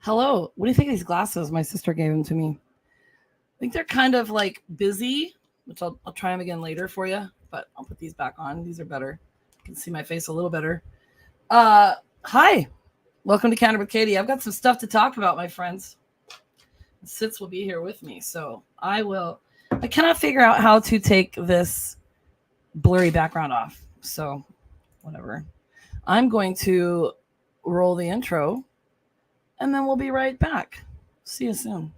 Hello. What do you think of these glasses? My sister gave them to me. I think they're kind of like busy, which I'll try them again later for you, but I'll put these back on. These are better. You can see my face a little better. Hi. Welcome to Canada with Katy. I've got some stuff to talk about, my friends. Sitz will be here with me, so I cannot figure out how to take this blurry background off. So, whatever. I'm going to roll the intro and then we'll be right back. See you soon.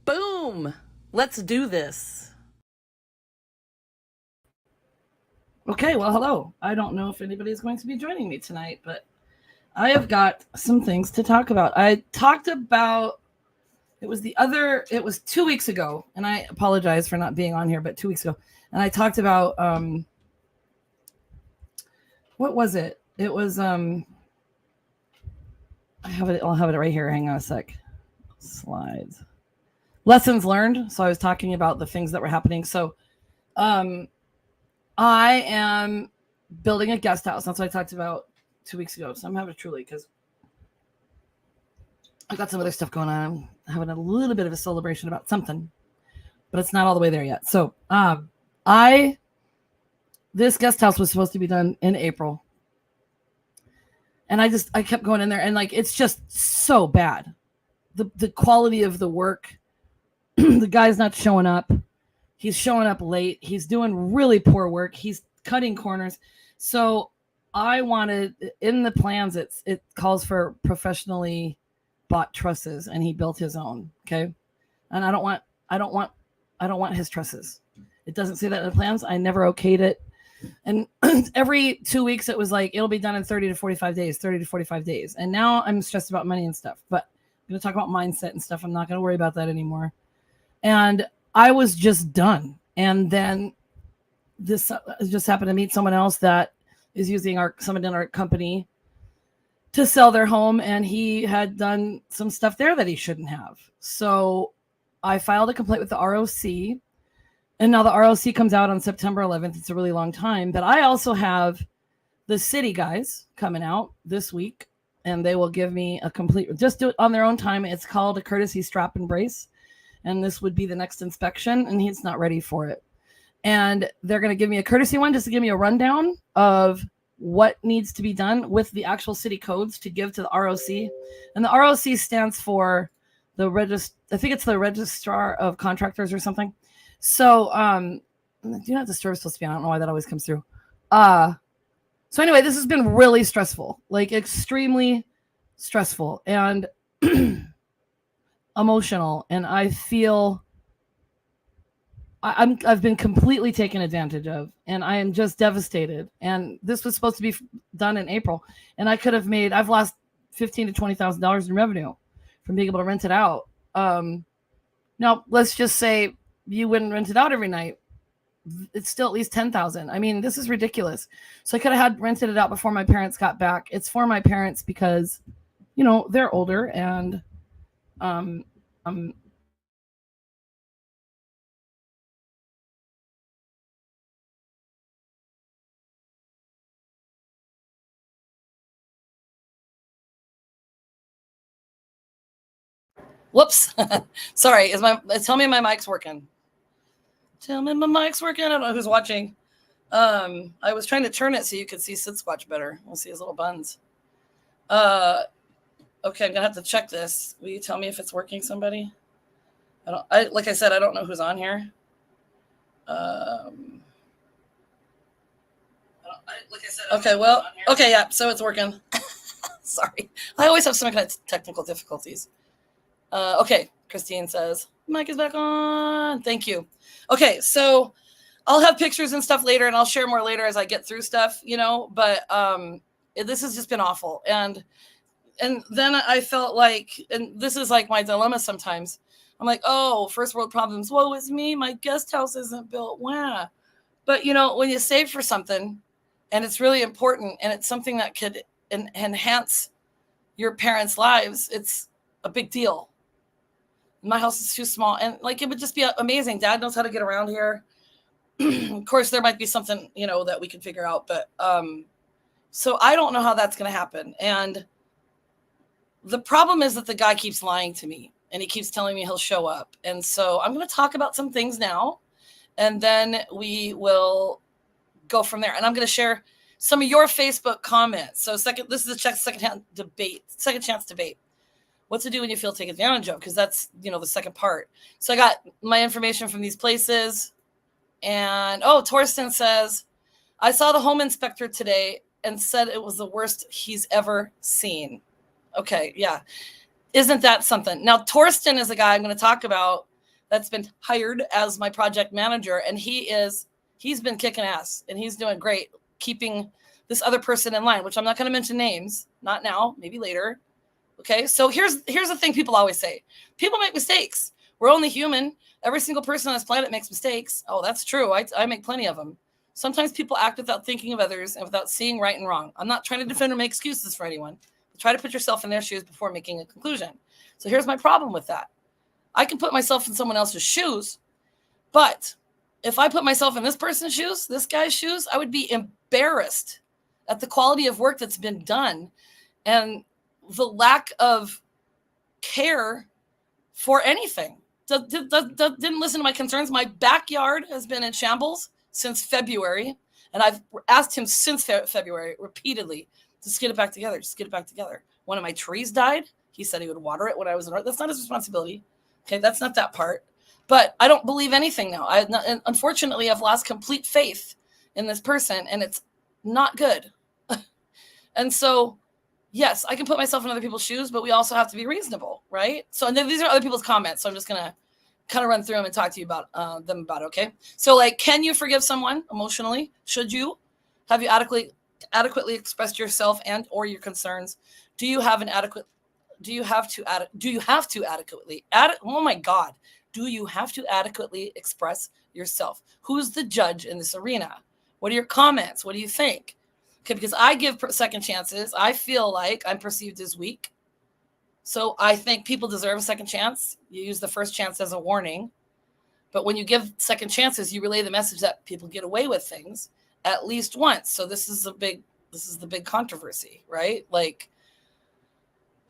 Boom! Let's do this. Okay, well, hello. I don't know if anybody's going to be joining me tonight, but I have got some things to talk about. I talked about it was 2 weeks ago, and I apologize for not being on here, but 2 weeks ago. And I talked about what was it? It was I'll have it right here. Hang on a sec. Slides. Lessons learned. So I was talking about the things that were happening. So I am building a guest house. That's what I talked about 2 weeks ago. So I'm having a truly because I've got some other stuff going on. I'm having a little bit of a celebration about something, but it's not all the way there yet. So this guest house was supposed to be done in April. And I kept going in there and like, it's just so bad. The quality of the work, the guy's not showing up. He's showing up late. He's doing really poor work. He's cutting corners. So I wanted in the plans, it calls for professionally bought trusses, and he built his own. Okay. And I don't want his trusses. It doesn't say that in the plans. I never okayed it. And every 2 weeks it was like, it'll be done in 30 to 45 days. And now I'm stressed about money and stuff, but I'm going to talk about mindset and stuff. I'm not going to worry about that anymore. And I was just done. And then this just happened to meet someone else that is using someone in our company to sell their home. And he had done some stuff there that he shouldn't have. So I filed a complaint with the ROC. And now the ROC comes out on September 11th. It's a really long time. But I also have the city guys coming out this week. And they will give me just do it on their own time. It's called a courtesy strap and brace. And this would be the next inspection. And he's not ready for it. And they're going to give me a courtesy one just to give me a rundown of what needs to be done with the actual city codes to give to the ROC. And the ROC stands for I think it's the Registrar of Contractors or something. So, do not disturb is supposed to be. I don't know why that always comes through. So anyway, this has been really stressful, like extremely stressful and emotional. And I feel I've been completely taken advantage of, and I am just devastated. And this was supposed to be done in April, and I've lost $15,000 to $20,000 in revenue from being able to rent it out. Now let's just say you wouldn't rent it out every night. It's still at least 10,000. I mean, this is ridiculous. So I could have had rented it out before my parents got back. It's for my parents because, they're older and, whoops. Sorry. Tell me my mic's working. Tell me my mic's working. I don't know who's watching. I was trying to turn it so you could see Sasquatch better. We'll see his little buns. Okay, I'm gonna have to check this. Will you tell me if it's working, somebody? Like I said, I don't know who's on here. Okay, well, okay, yeah, so it's working. Sorry. I always have some kind of technical difficulties. Okay, Christine says, mic is back on. Thank you. Okay, so I'll have pictures and stuff later, and I'll share more later as I get through stuff, but this has just been awful. And then I felt like, and this is like my dilemma sometimes, I'm like, oh, first world problems. Woe is me. My guest house isn't built. Wow. But, you know, when you save for something and it's really important and it's something that could enhance your parents' lives, it's a big deal. My house is too small. And like, it would just be amazing. Dad knows how to get around here. Of course, there might be something, you know, that we can figure out. But so I don't know how that's going to happen. And the problem is that the guy keeps lying to me and he keeps telling me he'll show up. And so I'm going to talk about some things now, and then we will go from there. And I'm going to share some of your Facebook comments. So this is a second chance debate. What to do when you feel taken advantage of? Because that's, you know, the second part. So I got my information from these places. And, Torsten says, I saw the home inspector today and said it was the worst he's ever seen. Okay, yeah. Isn't that something? Now, Torsten is a guy I'm going to talk about that's been hired as my project manager, and he's been kicking ass, and he's doing great keeping this other person in line, which I'm not going to mention names, not now, maybe later. Okay, so here's the thing people always say. People make mistakes. We're only human. Every single person on this planet makes mistakes. Oh, that's true. I make plenty of them. Sometimes people act without thinking of others and without seeing right and wrong. I'm not trying to defend or make excuses for anyone. Try to put yourself in their shoes before making a conclusion. So here's my problem with that. I can put myself in someone else's shoes, but if I put myself in this person's shoes, this guy's shoes, I would be embarrassed at the quality of work that's been done and the lack of care for anything. Didn't listen to my concerns. My backyard has been in shambles since February, and I've asked him since February repeatedly, just get it back together. Just get it back together. One of my trees died. He said he would water it when I was in. That's not his responsibility. Okay, that's not that part. But I don't believe anything now. Unfortunately, I've lost complete faith in this person, and it's not good. And so, yes, I can put myself in other people's shoes, but we also have to be reasonable, right? So, and then these are other people's comments. So I'm just gonna kind of run through them and talk to you about them about. Okay. So, like, can you forgive someone emotionally? Should you? Have you adequately expressed yourself and or your concerns? Do you have to adequately express yourself? Who's the judge in this arena? What are your comments? What do you think? Okay, because I give second chances. I feel like I'm perceived as weak. So I think people deserve a second chance. You use the first chance as a warning. But when you give second chances, you relay the message that people get away with things at least once. So this is the big controversy, right? Like,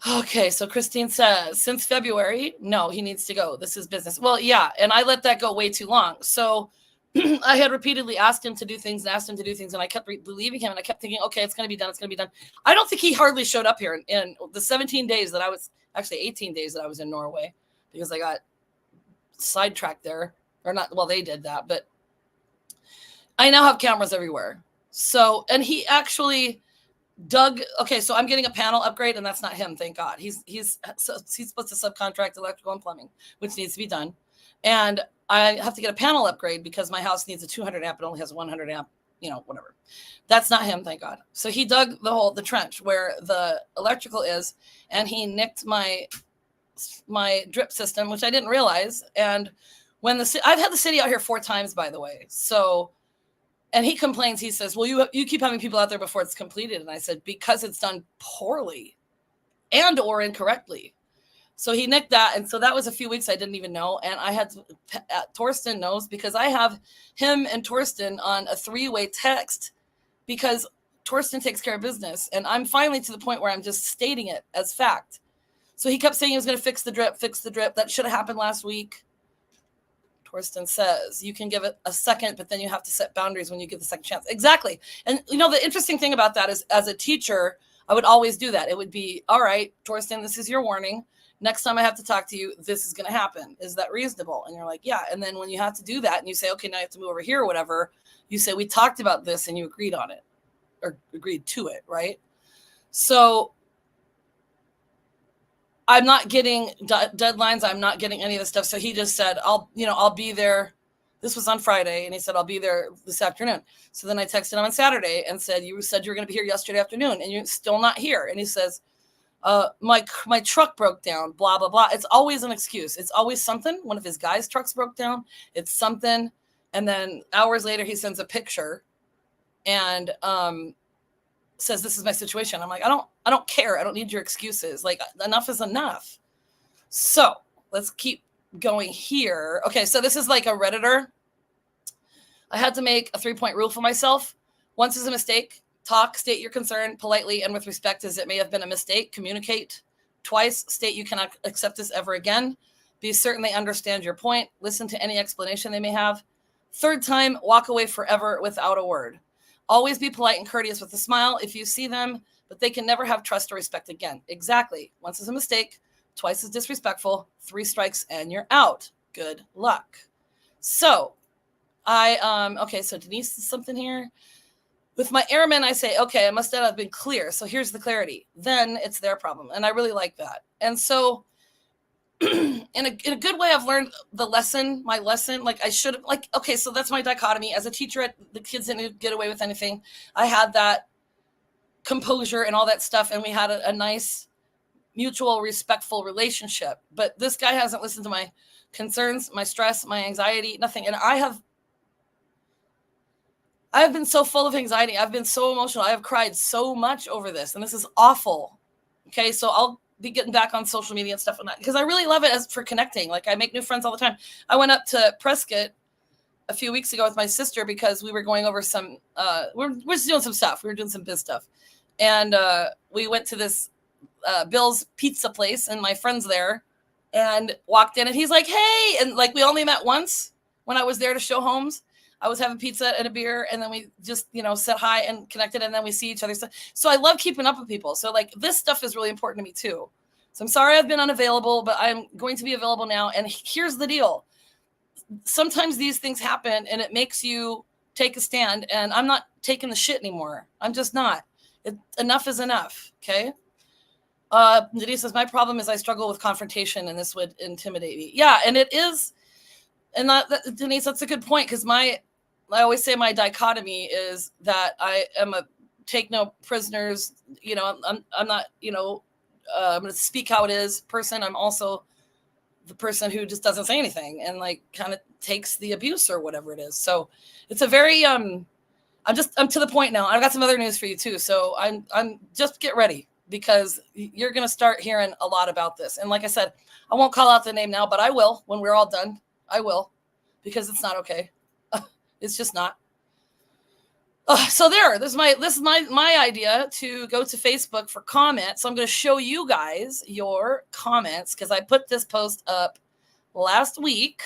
okay, so Christine says, since February, no, he needs to go. This is business. Well, yeah, and I let that go way too long. So I had repeatedly asked him to do things, and I kept believing him, and I kept thinking, okay, it's going to be done. I don't think he hardly showed up here in the 17 days that I was, actually 18 days that I was in Norway, because I got sidetracked there. Or not, well, they did that, but I now have cameras everywhere. So, and he actually okay, so I'm getting a panel upgrade, and that's not him, thank God. He's supposed to subcontract electrical and plumbing, which needs to be done. And I have to get a panel upgrade because my house needs a 200 amp. It only has 100 amp, whatever. That's not him, thank God. So he dug the trench where the electrical is, and he nicked my drip system, which I didn't realize. And when I've had the city out here 4 times, by the way. So, and he complains, he says, well, you keep having people out there before it's completed. And I said, because it's done poorly and or incorrectly. So he nicked that. And so that was a few weeks I didn't even know. And I had Torsten knows, because I have him and Torsten on a 3-way text, because Torsten takes care of business. And I'm finally to the point where I'm just stating it as fact. So he kept saying he was going to fix the drip. That should have happened last week. Torsten says you can give it a second, but then you have to set boundaries when you give the second chance. Exactly. And the interesting thing about that is, as a teacher, I would always do that. It would be, all right, Torsten, this is your warning. Next time I have to talk to you, this is going to happen. Is that reasonable? And you're like, yeah. And then when you have to do that and you say, okay, now you have to move over here or whatever, you say, we talked about this and you agreed on it or agreed to it. Right. So I'm not getting deadlines. I'm not getting any of this stuff. So he just said, I'll be there. This was on Friday. And he said, I'll be there this afternoon. So then I texted him on Saturday and said, you said you were going to be here yesterday afternoon and you're still not here. And he says, my truck broke down, blah, blah, blah. It's always an excuse. It's always something. One of his guys' trucks broke down. It's something. And then hours later, he sends a picture and says, this is my situation. I'm like, I don't care. I don't need your excuses. Like, enough is enough. So let's keep going here. Okay, so this is like a Redditor. I had to make a 3-point rule for myself. Once is a mistake. Talk, state your concern politely and with respect as it may have been a mistake. Communicate. Twice, state you cannot accept this ever again. Be certain they understand your point. Listen to any explanation they may have. Third time, walk away forever without a word. Always be polite and courteous with a smile if you see them, but they can never have trust or respect again. Exactly. Once is a mistake. Twice is disrespectful. 3 strikes and you're out. Good luck. So okay, so Denise is something here. With my airmen, I say, okay, I must not have been clear. So here's the clarity. Then it's their problem. And I really like that. And so in a good way, I've learned my lesson. Like I should have, like, okay, so that's my dichotomy. As a teacher, the kids didn't get away with anything. I had that composure and all that stuff. And we had a nice, mutual, respectful relationship. But this guy hasn't listened to my concerns, my stress, my anxiety, nothing. And I have been so full of anxiety. I've been so emotional. I have cried so much over this, and this is awful. Okay, so I'll be getting back on social media and stuff like that because I really love it as for connecting. Like I make new friends all the time. I went up to Prescott a few weeks ago with my sister because we were going over some. We're just doing some stuff. We were doing some biz stuff, and we went to this Bill's Pizza place, and my friend's there, and walked in, and he's like, "Hey," and like we only met once when I was there to show homes. I was having pizza and a beer, and then we just, said hi and connected, and then we see each other. So I love keeping up with people. So like this stuff is really important to me too. So I'm sorry I've been unavailable, but I'm going to be available now. And here's the deal. Sometimes these things happen and it makes you take a stand, and I'm not taking the shit anymore. I'm just not. Enough is enough. Okay. Denise says, my problem is I struggle with confrontation and this would intimidate me. Yeah. And it is. And Denise, that's a good point. Cause I always say my dichotomy is that I am a take no prisoners. I'm not, I'm going to speak how it is person. I'm also the person who just doesn't say anything and like kind of takes the abuse or whatever it is. So it's a very, I'm to the point now. I've got some other news for you too. So I'm just get ready because you're going to start hearing a lot about this. And like I said, I won't call out the name now, but I will when we're all done. I will, because it's not okay. It's just not. So this is my idea to go to Facebook for comments. So I'm going to show you guys your comments because I put this post up last week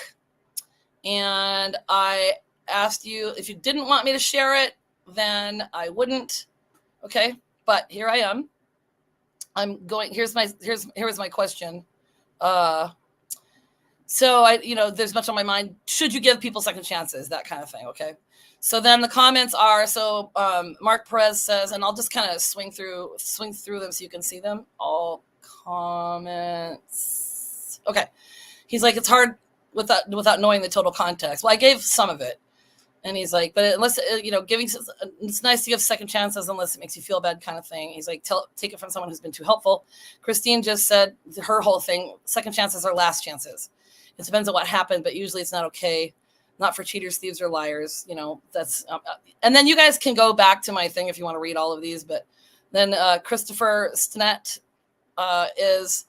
and I asked you if you didn't want me to share it, then I wouldn't. Okay. But here I am. Here's my question. So there's much on my mind. Should you give people second chances? That kind of thing. Okay. So then the comments are, Mark Perez says, and I'll just kind of swing through them so you can see them. All comments. Okay. He's like, it's hard without knowing the total context. Well, I gave some of it. And he's like, but unless, it's nice to give second chances unless it makes you feel bad kind of thing. He's like, take it from someone who's been too helpful. Christine just said her whole thing, second chances are last chances. It depends on what happened, but usually it's not okay. Not for cheaters, thieves, or liars. That's, and then you guys can go back to my thing if you want to read all of these. But then Christopher Stinnett is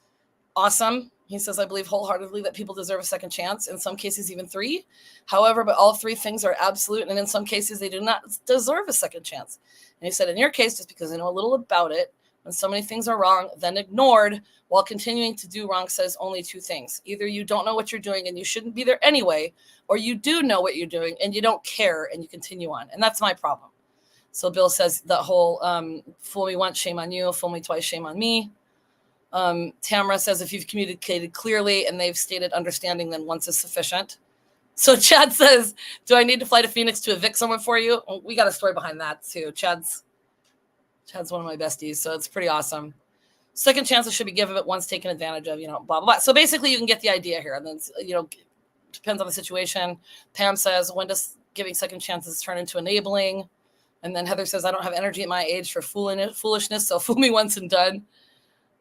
awesome. He says, I believe wholeheartedly that people deserve a second chance, in some cases even 3. However, but all 3 things are absolute, and in some cases they do not deserve a second chance. And he said, in your case, just because I know a little about it, when so many things are wrong, then ignored, while continuing to do wrong, says only 2 things. Either you don't know what you're doing and you shouldn't be there anyway, or you do know what you're doing and you don't care and you continue on. And that's my problem. So Bill says the whole fool me once, shame on you, fool me twice, shame on me. Tamara says if you've communicated clearly and they've stated understanding, then once is sufficient. So Chad says, do I need to fly to Phoenix to evict someone for you? Well, we got a story behind that too. Chad's one of my besties, so it's pretty awesome. Second chances should be given, but once taken advantage of, blah, blah, blah. So basically you can get the idea here. And then, depends on the situation. Pam says, when does giving second chances turn into enabling? And then Heather says, I don't have energy at my age for foolishness, so fool me once and done.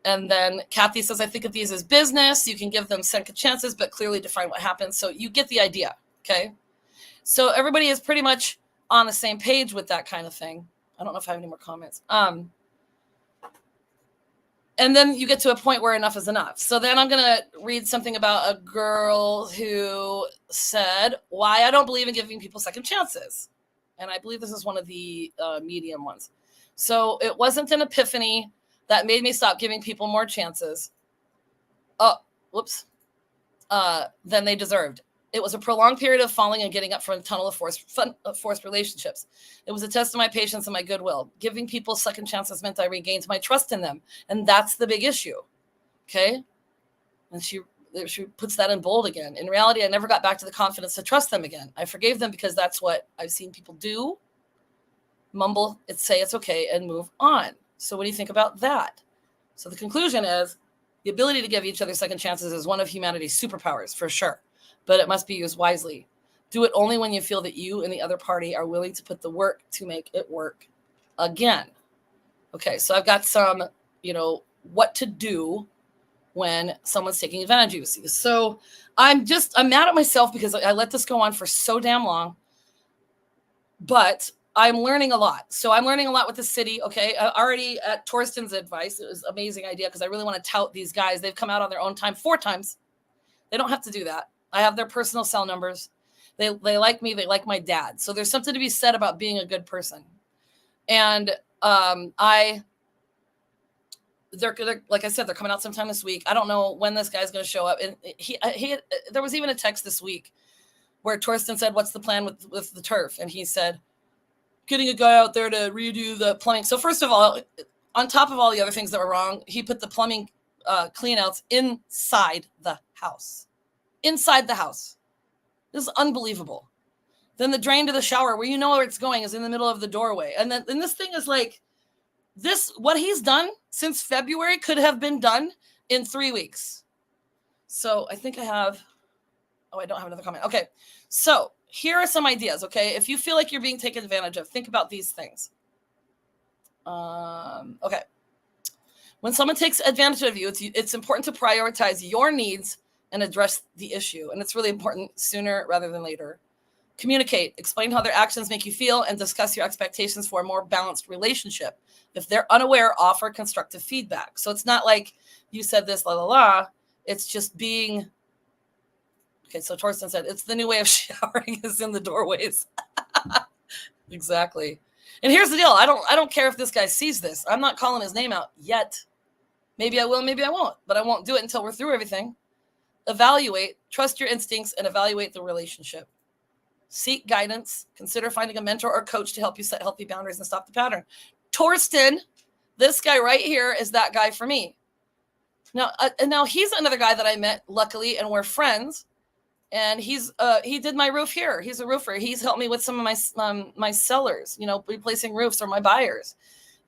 And then Kathy says, I think of these as business. You can give them second chances, but clearly define what happens. So you get the idea, okay? So everybody is pretty much on the same page with that kind of thing. I don't know if I have any more comments. And then you get to a point where enough is enough. So then I'm going to read something about a girl who said, why I don't believe in giving people second chances. And I believe this is one of the medium ones. So it wasn't an epiphany that made me stop giving people more chances. Than they deserved. It was a prolonged period of falling and getting up from a tunnel of forced relationships. It was a test of my patience and my goodwill. Giving people second chances meant I regained my trust in them. And that's the big issue. Okay? And she puts that in bold again. In reality, I never got back to the confidence to trust them again. I forgave them because that's what I've seen people do. Mumble, say it's okay, and move on. So what do you think about that? So the conclusion is the ability to give each other second chances is one of humanity's superpowers, for sure. But it must be used wisely. Do it only when you feel that you and the other party are willing to put the work to make it work again. Okay, so I've got some, what to do when someone's taking advantage of you. So I'm mad at myself because I let this go on for so damn long. But I'm learning a lot. So I'm learning a lot with the city. Okay. Already at Torsten's advice, it was an amazing idea because I really want to tout these guys. They've come out on their own time 4 times. They don't have to do that. I have their personal cell numbers. They like me. They like my dad. So there's something to be said about being a good person. And they're like I said, they're coming out sometime this week. I don't know when this guy's going to show up. And there was even a text this week where Torsten said, "What's the plan with the turf?" And he said, "Getting a guy out there to redo the plumbing." So first of all, on top of all the other things that were wrong, he put the plumbing cleanouts inside the house. Inside the house. This is unbelievable. Then the drain to the shower, where you know where it's going, is in the middle of the doorway. And this thing is like, what he's done since February could have been done in 3 weeks. So I think I don't have another comment. Okay. So here are some ideas. Okay. If you feel like you're being taken advantage of, think about these things. Okay. When someone takes advantage of you, it's important to prioritize your needs and address the issue. And it's really important sooner rather than later. Communicate, explain how their actions make you feel, and discuss your expectations for a more balanced relationship. If they're unaware, offer constructive feedback. So it's not like you said this, la, la, la. It's just being, okay, so Torsten said, it's the new way of showering is in the doorways. Exactly. And here's the deal. I don't care if this guy sees this. I'm not calling his name out yet. Maybe I will, maybe I won't, but I won't do it until we're through everything. Evaluate, trust your instincts, and evaluate the relationship. Seek guidance. Consider finding a mentor or coach to help you set healthy boundaries and stop the pattern. Torsten, this guy right here, is that guy for me. Now he's another guy that I met, luckily, and we're friends. And he did my roof here. He's a roofer. He's helped me with some of my sellers, replacing roofs, or my buyers.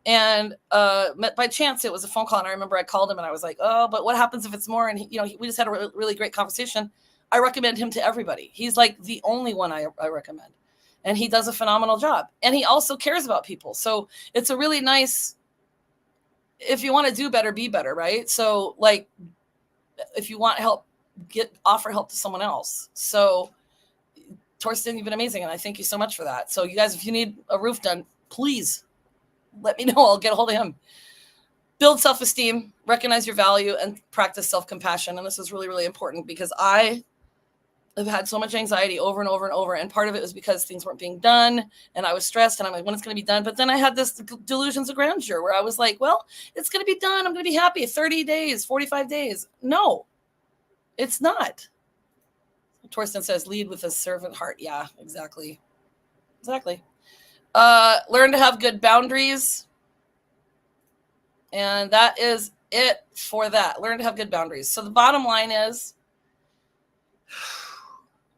And by chance, it was a phone call. And I remember I called him and I was like, oh, but what happens if it's more? And we just had a really great conversation. I recommend him to everybody. He's like the only one I recommend. And he does a phenomenal job. And he also cares about people. So it's a really nice, if you want to do better, be better, right? So like, if you want help, offer help to someone else. So Torsten, you've been amazing. And I thank you so much for that. So you guys, if you need a roof done, please let me know. I'll get a hold of him. Build self-esteem, recognize your value, and practice self-compassion. And this is really, really important because I have had so much anxiety over and over and over. And part of it was because things weren't being done and I was stressed and I'm like, when it's going to be done? But then I had this delusions of grandeur where I was like, well, it's going to be done. I'm going to be happy. 30 days, 45 days. No, it's not. Torsten says, lead with a servant heart. Yeah, exactly. Exactly. Learn to have good boundaries. And that is it for that. Learn to have good boundaries. So the bottom line is,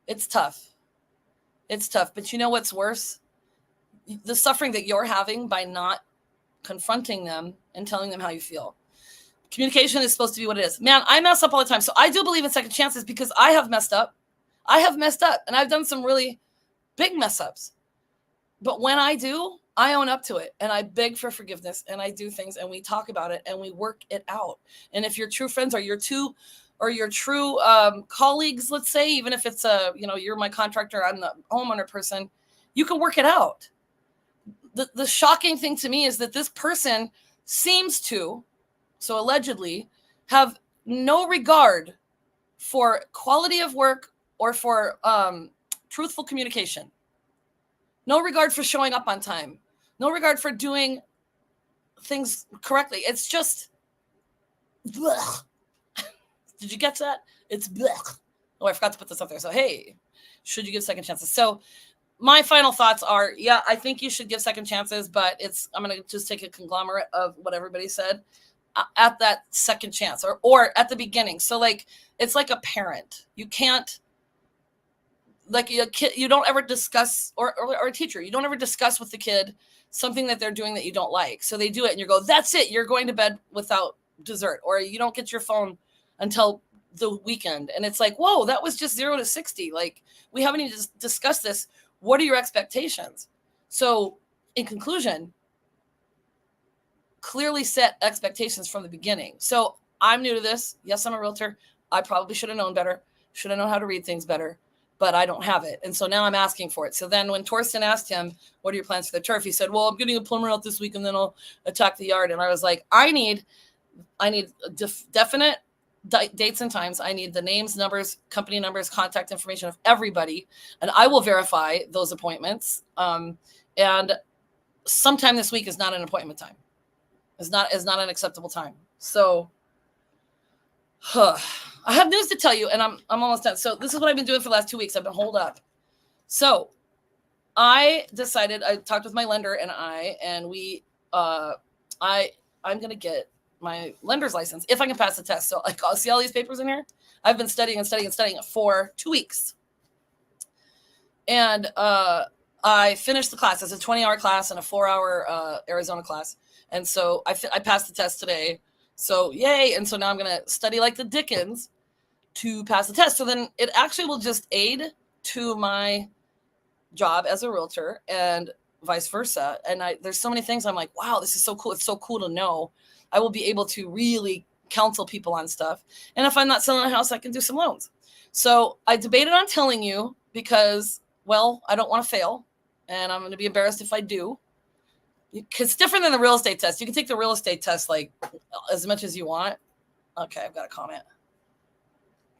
it's tough. It's tough. But you know what's worse? The suffering that you're having by not confronting them and telling them how you feel. Communication is supposed to be what it is. Man, I mess up all the time. So I do believe in second chances because I have messed up. And I've done some really big mess ups. But when I do, I own up to it and I beg for forgiveness and I do things and we talk about it and we work it out. And if your true friends are your two or your true colleagues, let's say, even if it's you're my contractor, I'm the homeowner person, you can work it out. The shocking thing to me is that this person seems to, so allegedly, have no regard for quality of work or for truthful communication. No regard for showing up on time. No regard for doing things correctly. It's just, blech. Did you get that? It's blech. Oh, I forgot to put this up there. So, hey, should you give second chances? So my final thoughts are, yeah, I think you should give second chances, but I'm going to just take a conglomerate of what everybody said at that second chance or at the beginning. So like, it's like a parent. You can't, like a kid, you don't ever discuss, or a teacher, you don't ever discuss with the kid something that they're doing that you don't like. So they do it and you go, that's it. You're going to bed without dessert, or you don't get your phone until the weekend. And it's like, whoa, that was just 0 to 60. Like, we haven't even discussed this. What are your expectations? So in conclusion, clearly set expectations from the beginning. So I'm new to this. Yes, I'm a realtor. I probably should have known better. Should have known how to read things better, but I don't have it. And so now I'm asking for it. So then when Torsten asked him, what are your plans for the turf? He said, well, I'm getting a plumber out this week and then I'll attack the yard. And I was like, I need definite dates and times. I need the names, numbers, company numbers, contact information of everybody. And I will verify those appointments. And sometime this week is not an appointment time. Is not an acceptable time. So I have news to tell you, and I'm almost done. So this is what I've been doing for the last 2 weeks. I've been holed up. So I decided, I talked with my lender and we I'm gonna get my lender's license if I can pass the test. So like, I'll see all these papers in here. I've been studying for 2 weeks. And I finished the class. It's a 20-hour class and a 4-hour Arizona class. And so I passed the test today. So yay. And so now I'm going to study like the Dickens to pass the test. So then it actually will just aid to my job as a realtor and vice versa. And there's so many things I'm like, wow, this is so cool. It's so cool to know. I will be able to really counsel people on stuff. And if I'm not selling a house, I can do some loans. So I debated on telling you because, well, I don't want to fail. And I'm going to be embarrassed if I do. Because it's different than the real estate test. You can take the real estate test like as much as you want. Okay, I've got a comment.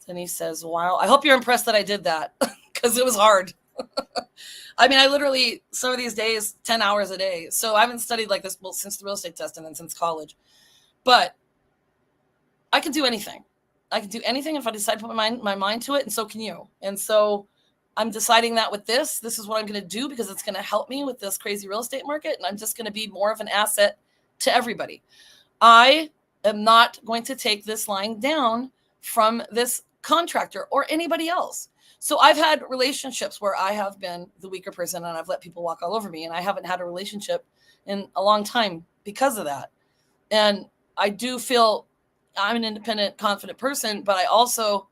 Denise says, wow. I hope you're impressed that I did that because it was hard. I mean, I literally, some of these days, 10 hours a day. So I haven't studied like this since the real estate test and then since college. But I can do anything. I can do anything if I decide to put my mind to it, and so can you. And so I'm deciding that with this. This is what I'm going to do because it's going to help me with this crazy real estate market, and I'm just going to be more of an asset to everybody. I am not going to take this lying down from this contractor or anybody else. So I've had relationships where I have been the weaker person and I've let people walk all over me, and I haven't had a relationship in a long time because of that. And I do feel I'm an independent, confident person, but I also,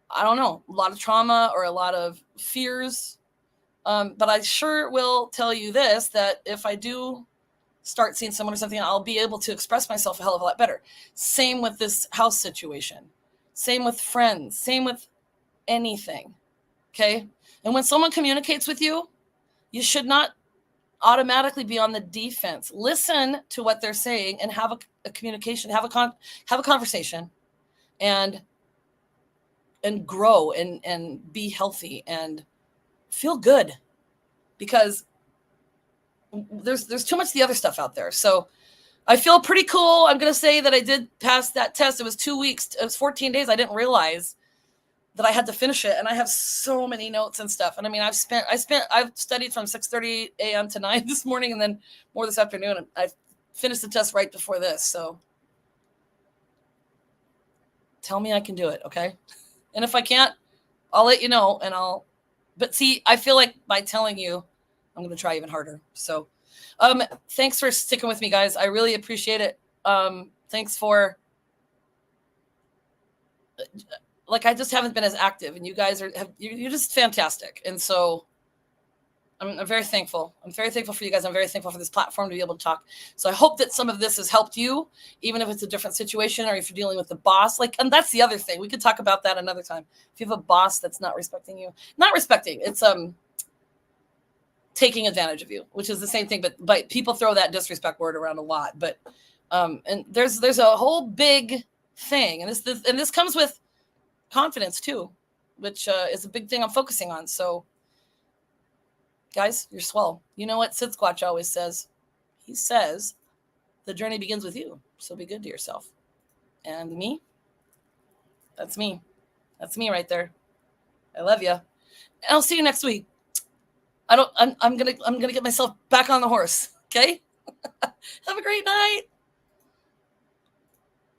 I don't know, a lot of trauma or a lot of fears. But I sure will tell you this, that if I do start seeing someone or something, I'll be able to express myself a hell of a lot better. Same with this house situation. Same with friends. Same with anything. Okay? And when someone communicates with you, you should not automatically be on the defense. Listen to what they're saying and have a communication, have a conversation and grow and be healthy and feel good, because there's too much of the other stuff out there. So I feel pretty cool. I'm going to say that I did pass that test. It was 2 weeks. It was 14 days. I didn't realize that I had to finish it. And I have so many notes and stuff. And I mean, I've studied from 6:30 a.m. to 9 this morning and then more this afternoon. And I finished the test right before this. So tell me I can do it. Okay. And if I can't, I'll let you know but see, I feel like by telling you, I'm going to try even harder. So, thanks for sticking with me, guys. I really appreciate it. Thanks for, like, I just haven't been as active, and you guys you're just fantastic. And so I'm very thankful. I'm very thankful for you guys. I'm very thankful for this platform to be able to talk. So I hope that some of this has helped you, even if it's a different situation or if you're dealing with the boss. Like, and that's the other thing. We could talk about that another time. If you have a boss that's not respecting you, not respecting, it's taking advantage of you, which is the same thing. But people throw that disrespect word around a lot. But and there's a whole big thing, and this comes with confidence too, which is a big thing I'm focusing on. So. Guys, you're swell. You know what Sid Squatch always says? He says, the journey begins with you. So be good to yourself. And me? That's me. That's me right there. I love you. And I'll see you next week. I'm gonna get myself back on the horse. Okay? Have a great night.